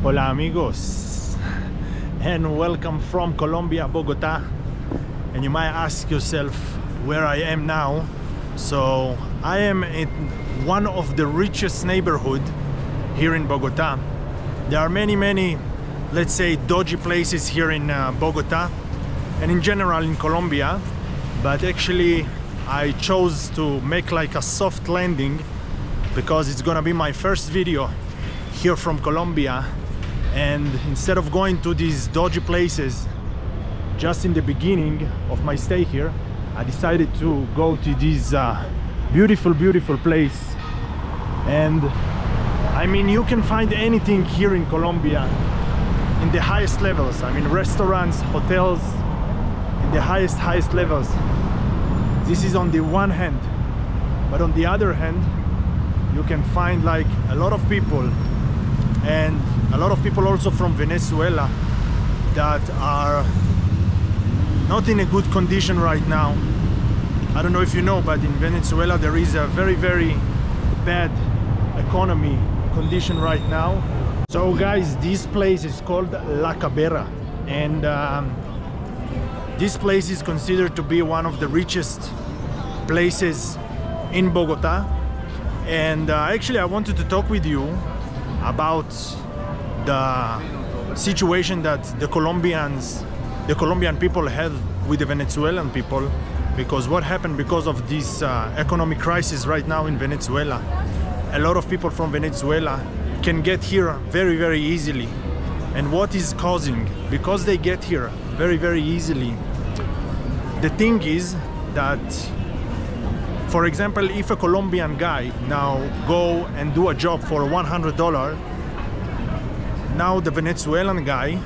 Hola amigos, and welcome from Colombia, Bogota. And you might ask yourself where I am now. So I am in one of the richest neighborhood here in Bogota. There are many, let's say, dodgy places here in Bogota and in general in Colombia, but actually I chose to make like a soft landing because it's gonna be my first video here from Colombia. And instead of going to these dodgy places just in the beginning of my stay here, I decided to go to this beautiful place. And I mean, you can find anything here in Colombia in the highest levels. I mean, restaurants, hotels in the highest levels. This is on the one hand, but on the other hand you can find like a lot of people, and a lot of people also from Venezuela that are not in a good condition right now. I don't know if you know, but in Venezuela there is a very bad economy condition right now. So guys, this place is called La Cabera, and this place is considered to be one of the richest places in Bogota. And actually I wanted to talk with you about the situation that the Colombian people have with the Venezuelan people, because what happened because of this economic crisis right now in Venezuela, a lot of people from Venezuela can get here very easily. And what is causing? Because they get here very easily. The thing is that, for example, if a Colombian guy now go and do a job for $100, now the Venezuelan guy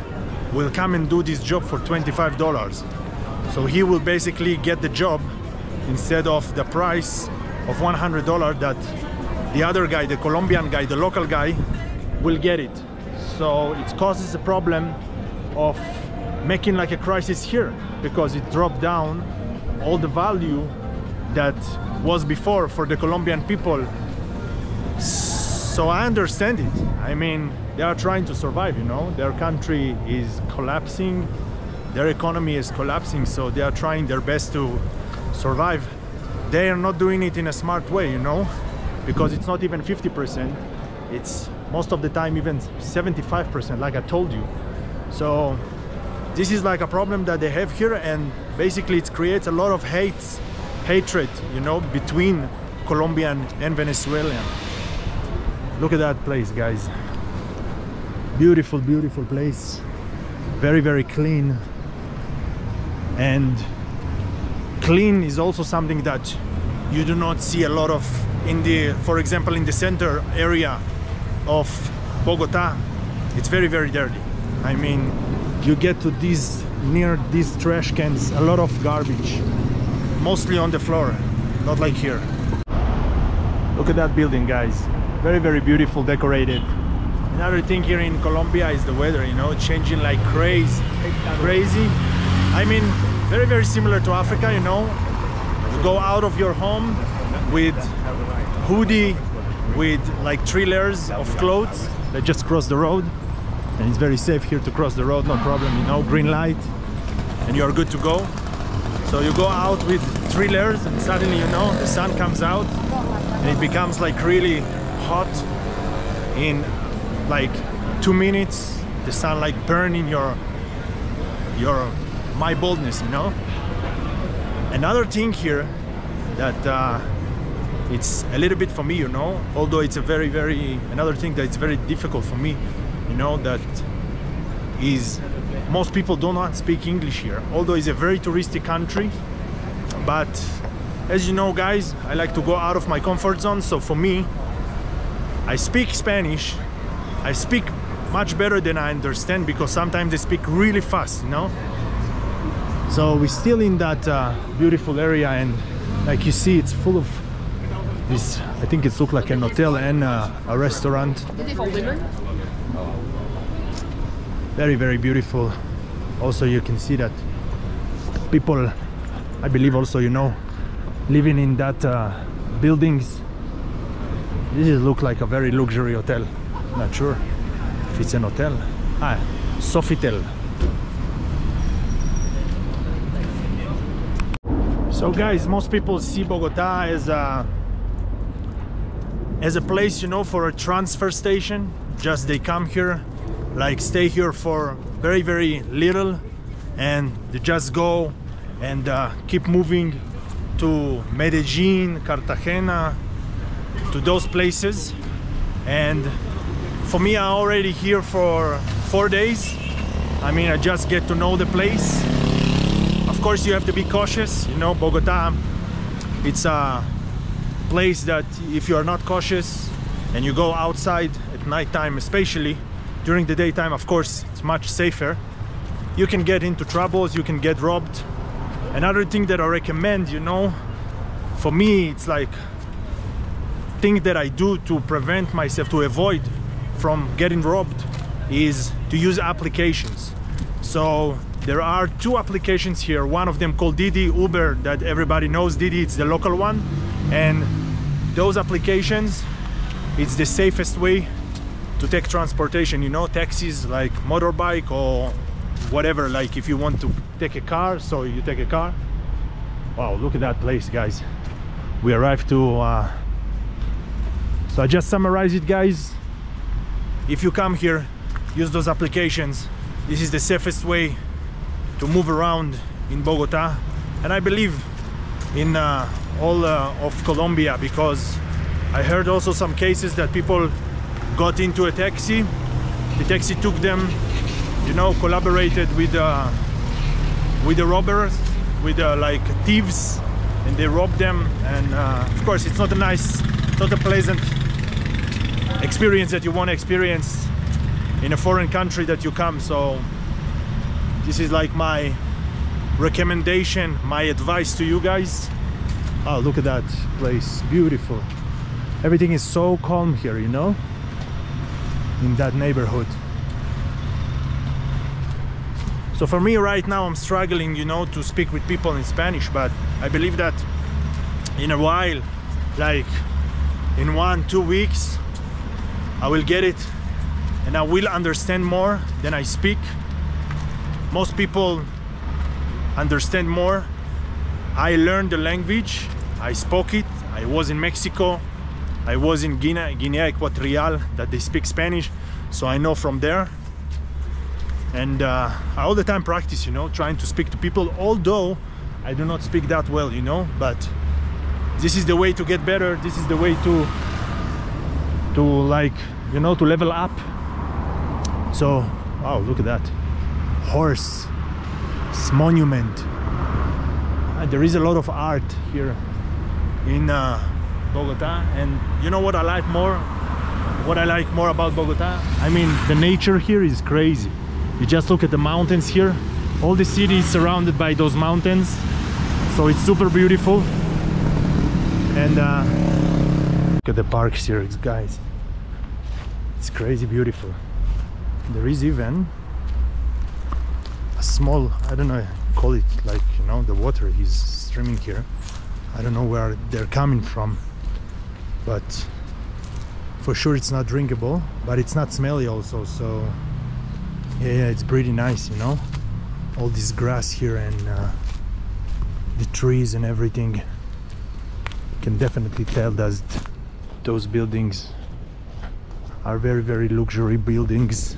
will come and do this job for $25. So he will basically get the job instead of the price of $100 that the other guy, the Colombian guy, the local guy, will get it. So it causes a problem of making like a crisis here, because it dropped down all the value that was before for the Colombian people. So I understand it. I mean, they are trying to survive, you know. Their country is collapsing, their economy is collapsing, so they are trying their best to survive. They are not doing it in a smart way, you know, because it's not even 50%, it's most of the time even 75%, like I told you. So this is like a problem that they have here, and basically it creates a lot of hatred, you know, between Colombian and Venezuelan. Look at that place, guys. Beautiful place, very clean. And clean is also something that you do not see a lot of in the, for example, in the center area of Bogota. It's very dirty. I mean, you get to these, near these trash cans, a lot of garbage, mostly on the floor, not like here. Look at that building, guys. Very beautiful, decorated. Another thing here in Colombia is the weather, you know, changing like crazy. I mean, very similar to Africa, you know. You go out of your home with hoodie, with like 3 layers of clothes that just cross the road, and it's very safe here to cross the road, no problem, you know, green light, and you are good to go. So you go out with 3 layers, and suddenly, you know, the sun comes out and it becomes like really hot. In like 2 minutes the sun like burning my baldness, you know. Another thing here that it's a little bit for me, you know, although it's a another thing that it's very difficult for me, you know, that is most people do not speak English here, although it's a very touristic country. But as you know, guys, I like to go out of my comfort zone. So for me, I speak Spanish. I speak much better than I understand, because sometimes they speak really fast, you know. So we're still in that beautiful area, and like you see, it's full of this, I think it looks like an hotel and a restaurant. Is it for women? Very beautiful. Also you can see that people, I believe also, you know, living in that buildings. This is look like a very luxury hotel, not sure. if it's an hotel. Ah, Sofitel. So guys, most people see Bogota as a place, you know, for a transfer station. Just they come here, like stay here for very, very little, and they just go and keep moving to Medellin, Cartagena, to those places. And for me, I'm already here for 4 days. I mean, I just get to know the place. Of course, you have to be cautious. You know, Bogota, it's a place that if you are not cautious and you go outside at nighttime, especially during the daytime, of course, it's much safer. You can get into troubles, you can get robbed. Another thing that I recommend, you know, for me, it's like thing that I do to prevent myself, to avoid from getting robbed, is to use applications. So there are 2 applications here. One of them called Didi, Uber, that everybody knows. Didi, it's the local one. And those applications, it's the safest way to take transportation, you know, taxis like motorbike or whatever. Like if you want to take a car, so you take a car. Wow, look at that place, guys. We arrived to so I just summarize it, guys. If you come here, use those applications. This is the safest way to move around in Bogota, and I believe in all of Colombia, because I heard also some cases that people got into a taxi, the taxi took them, you know, collaborated with the robbers, with like thieves, and they robbed them. And of course, it's not a nice, not a pleasant experience that you want to experience in a foreign country that you come. So this is like my recommendation, my advice to you guys. Oh, look at that place, beautiful. Everything is so calm here, you know, in that neighborhood. So for me right now, I'm struggling, you know, to speak with people in Spanish, but I believe that in a while, like in 1-2 weeks, I will get it and I will understand more than I speak. Most people understand more. I learned the language, I spoke it. I was in Mexico, I was in Guinea Equatorial, that they speak Spanish, so I know from there. And I all the time practice, you know, trying to speak to people, although I do not speak that well, you know, but this is the way to get better. This is the way to like, you know, to level up. So, wow, look at that horse, it's monument. There is a lot of art here in Bogota, and you know what I like more? What I like more about Bogota? I mean, the nature here is crazy. You just look at the mountains here. All the city is surrounded by those mountains, so it's super beautiful. And look at the parks here, guys. It's crazy beautiful. There is even a small, I don't know, call it like, you know, the water is streaming here. I don't know where they're coming from, but for sure it's not drinkable, but it's not smelly also. So yeah, it's pretty nice, you know, all this grass here and the trees and everything. You can definitely tell that those buildings are very, very luxury buildings.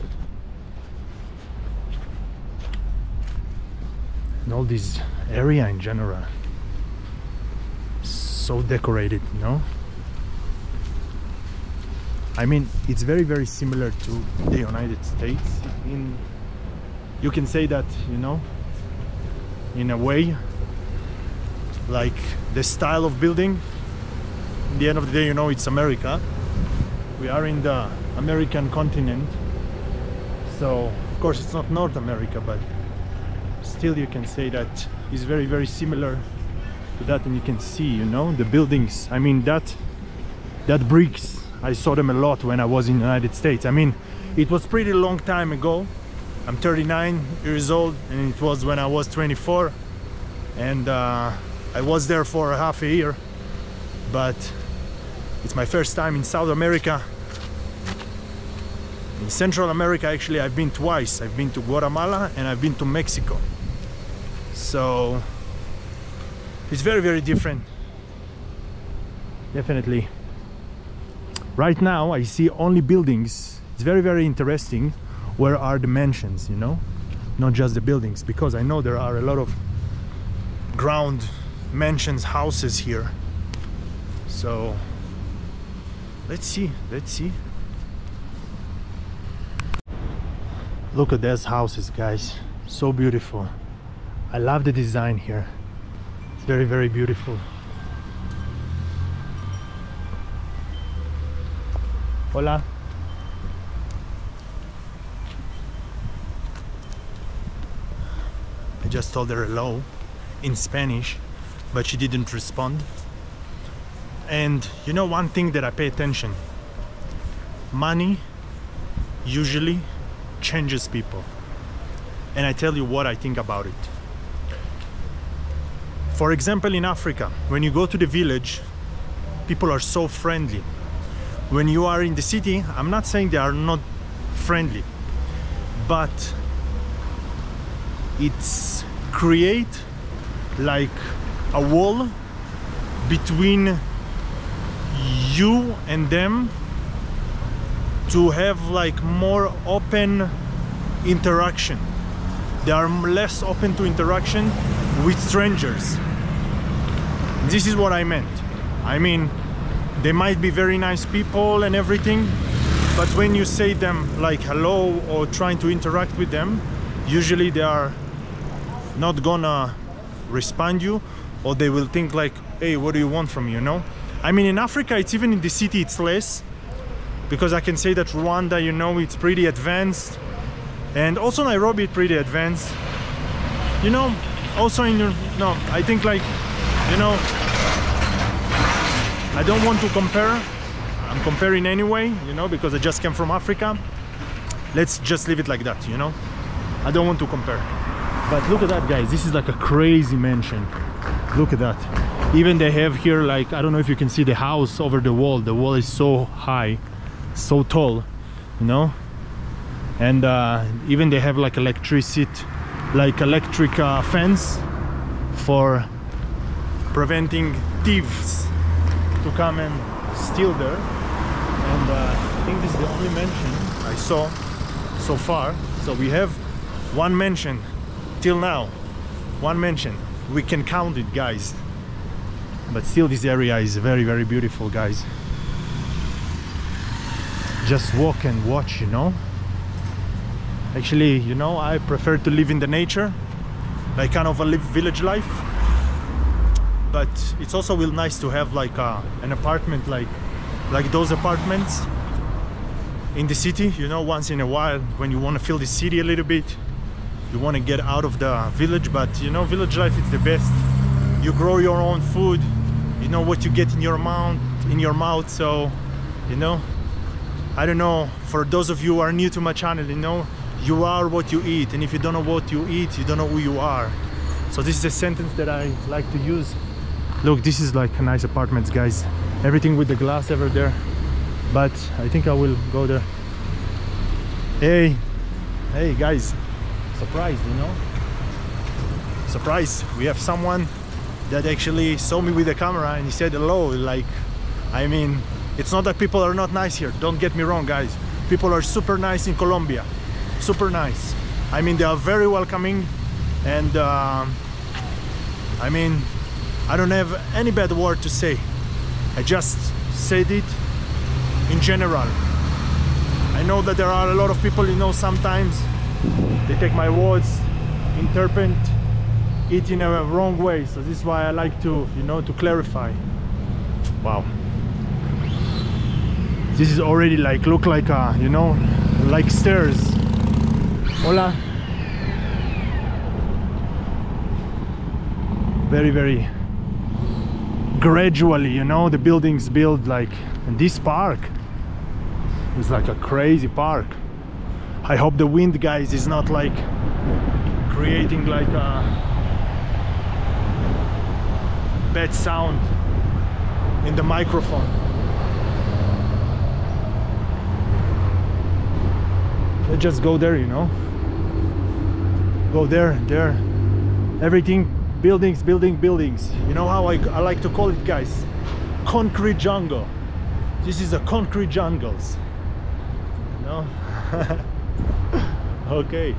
And all this area in general, so decorated, you know. I mean, it's very, very similar to the United States. You can say that, you know, in a way, like the style of building. At the end of the day, you know, it's America. We are in the American continent, so of course it's not North America, but still you can say that it's very, very similar to that. And you can see, you know, the buildings. I mean, that bricks, I saw them a lot when I was in the United States. I mean, it was pretty long time ago. I'm 39 years old, and it was when I was 24, and I was there for half a year. But it's my first time in South America, In Central America, actually, I've been twice. I've been to Guatemala and I've been to Mexico. So it's very, very different. Definitely. Right now, I see only buildings. It's very, very interesting. Where are the mansions, you know? Not just the buildings, because I know there are a lot of ground mansions, houses here. So let's see. Look at these houses, guys. So beautiful. I love the design here. It's very, very beautiful. Hola. I just told her hello in Spanish, but she didn't respond. And you know one thing that I pay attention, money usually changes people. And I tell you what I think about it. For example, in Africa, when you go to the village, people are so friendly. When you are in the city, I'm not saying they are not friendly, but it's create like a wall between you and them to have like more open interaction. They are less open to interaction with strangers. This is what I meant. I mean, they might be very nice people and everything, but when you say them like hello or trying to interact with them, usually they are not gonna respond you, or they will think like, hey, what do you want from me, you know? I mean, in Africa, it's even in the city, it's less, because I can say that Rwanda, you know, it's pretty advanced, and also Nairobi is pretty advanced, you know. Also in your, no, I think like, you know, I don't want to compare. I'm comparing anyway, you know, because I just came from Africa. Let's just leave it like that, you know. I don't want to compare. But look at that, guys. This is like a crazy mansion. Look at that. Even they have here, like, I don't know if you can see the house over the wall. The wall is so high, so tall, you know. And even they have like electric fence for preventing thieves to come and steal there. And I think this is the only mansion I saw so far. So we have one mansion till now, one mansion. We can count it, guys, but still this area is very, very beautiful, guys. Just walk and watch, you know. Actually, you know, I prefer to live in the nature, like kind of a village life, but it's also real nice to have like an apartment like those apartments in the city, you know, once in a while, when you want to feel the city a little bit. You want to get out of the village, but you know, village life is the best. You grow your own food, you know what you get in your mouth, so you know, I don't know, for those of you who are new to my channel, you know, you are what you eat, and if you don't know what you eat, you don't know who you are. So this is a sentence that I like to use. Look, this is like a nice apartments, guys. Everything with the glass over there, but I think I will go there. Hey guys, surprised, you know, surprised. We have someone that actually saw me with the camera and he said hello. Like, I mean, it's not that people are not nice here, don't get me wrong, guys. People are super nice in Colombia, super nice. I mean, they are very welcoming, and I mean, I don't have any bad word to say. I just said it in general. I know that there are a lot of people, you know, sometimes they take my words, interpret it in a wrong way. So this is why I like to, you know, to clarify. Wow. This is already like, look like a, you know, like stairs. Hola. Very, very gradually, you know, the buildings build like, and this park is like a crazy park. I hope the wind, guys, is not like creating like a bad sound in the microphone. let's just go there, you know. Go there, there, everything, buildings, buildings. You know how I like to call it, guys? Concrete jungle. This is a concrete jungles, you know. Okay,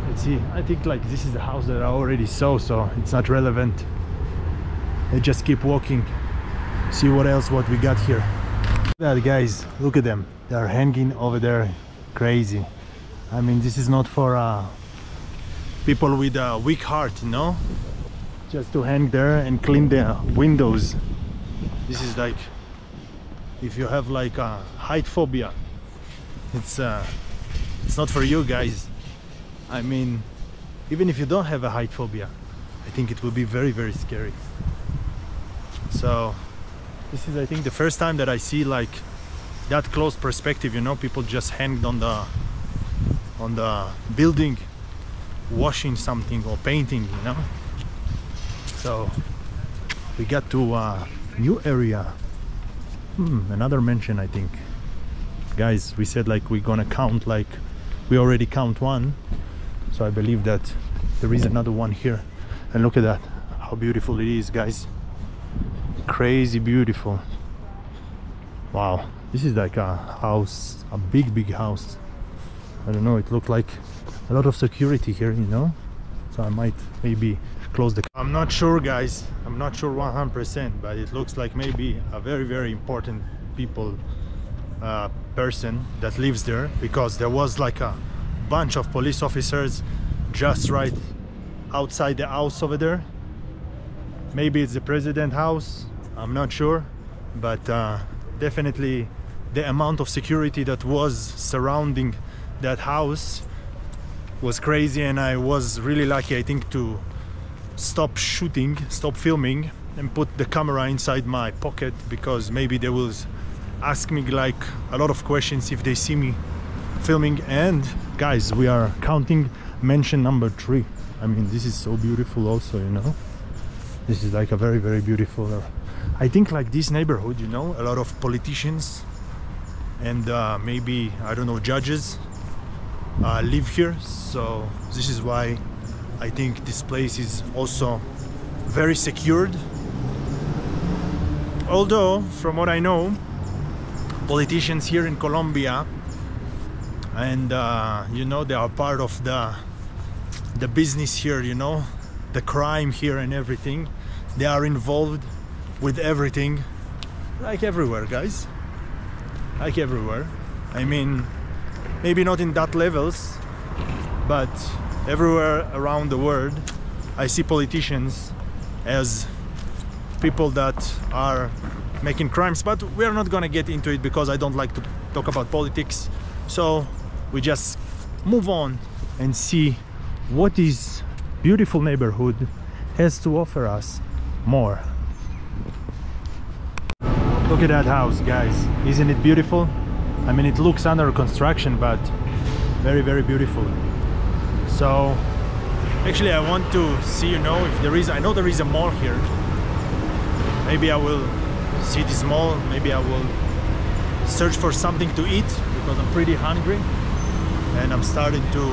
let's see. I think like this is the house that I already saw, so it's not relevant. Let's just keep walking, see what we got here. That, guys, look at them, they are hanging over there. Crazy. I mean, this is not for people with a weak heart, you know, just to hang there and clean the windows. This is like, if you have like a height phobia, it's not for you, guys. I mean, even if you don't have a height phobia, I think it will be very, very scary. So this is, I think, the first time that I see like that close perspective, you know, people just hanged on the building, washing something or painting, you know. So we got to a new area, another mansion, I think. Guys, we said like we're gonna count, like we already count one, so I believe that there is another one here. And look at that, how beautiful it is, guys. Crazy beautiful. Wow, this is like a house, a big house. I don't know, it looked like a lot of security here, you know, so I might maybe close the... I'm not sure, guys, I'm not sure 100%, but it looks like maybe a very, very important person that lives there, because there was like a bunch of police officers just right outside the house over there. Maybe it's the president house, I'm not sure, but definitely the amount of security that was surrounding that house was crazy. And I was really lucky, I think, to stop shooting, stop filming, and put the camera inside my pocket, because maybe they will ask me like a lot of questions if they see me filming. And guys, we are counting mansion number 3. I mean, this is so beautiful also, you know. This is like a very, very beautiful, I think, like this neighborhood, you know, a lot of politicians and maybe, I don't know, judges live here. So this is why I think this place is also very secured. Although, from what I know, politicians here in Colombia, and you know, they are part of the business here, you know, the crime here and everything. They are involved with everything, like everywhere, guys, like everywhere. I mean, maybe not in that levels, but everywhere around the world I see politicians as people that are making crimes. But we are not gonna get into it, because I don't like to talk about politics. So we just move on and see what this beautiful neighborhood has to offer us more. Look at that house, guys, isn't it beautiful? I mean, it looks under construction, but very, very beautiful. So actually I want to see, you know, if there is, I know there is a mall here. Maybe I will see this mall, maybe I will search for something to eat, because I'm pretty hungry and I'm starting to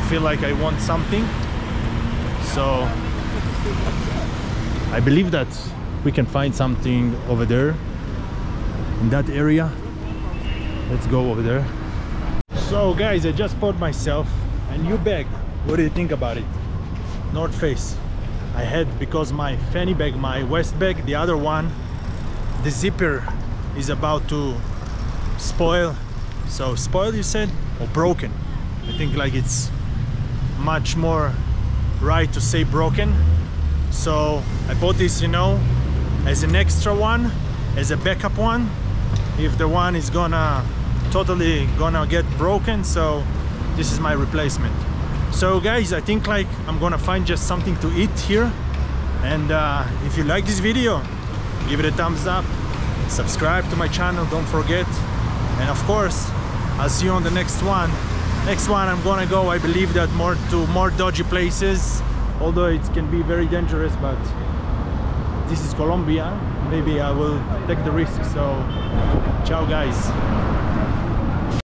feel like I want something. So I believe that we can find something over there in that area. Let's go over there. So guys, I just bought myself a new bag. What do you think about it? North Face. I had, because my fanny bag, my waist bag, the other one, the zipper is about to spoil. So spoiled, you said, or broken? I think like it's much more right to say broken. So I bought this, you know, as an extra one, as a backup one, if the one is totally gonna get broken. So this is my replacement. So guys, I think like I'm gonna find just something to eat here. And if you like this video, give it a thumbs up, subscribe to my channel, don't forget. And of course, I'll see you on the next one. Next one I'm gonna go, I believe, that more dodgy places, although it can be very dangerous, but this is Colombia, maybe I will take the risk. So ciao guys.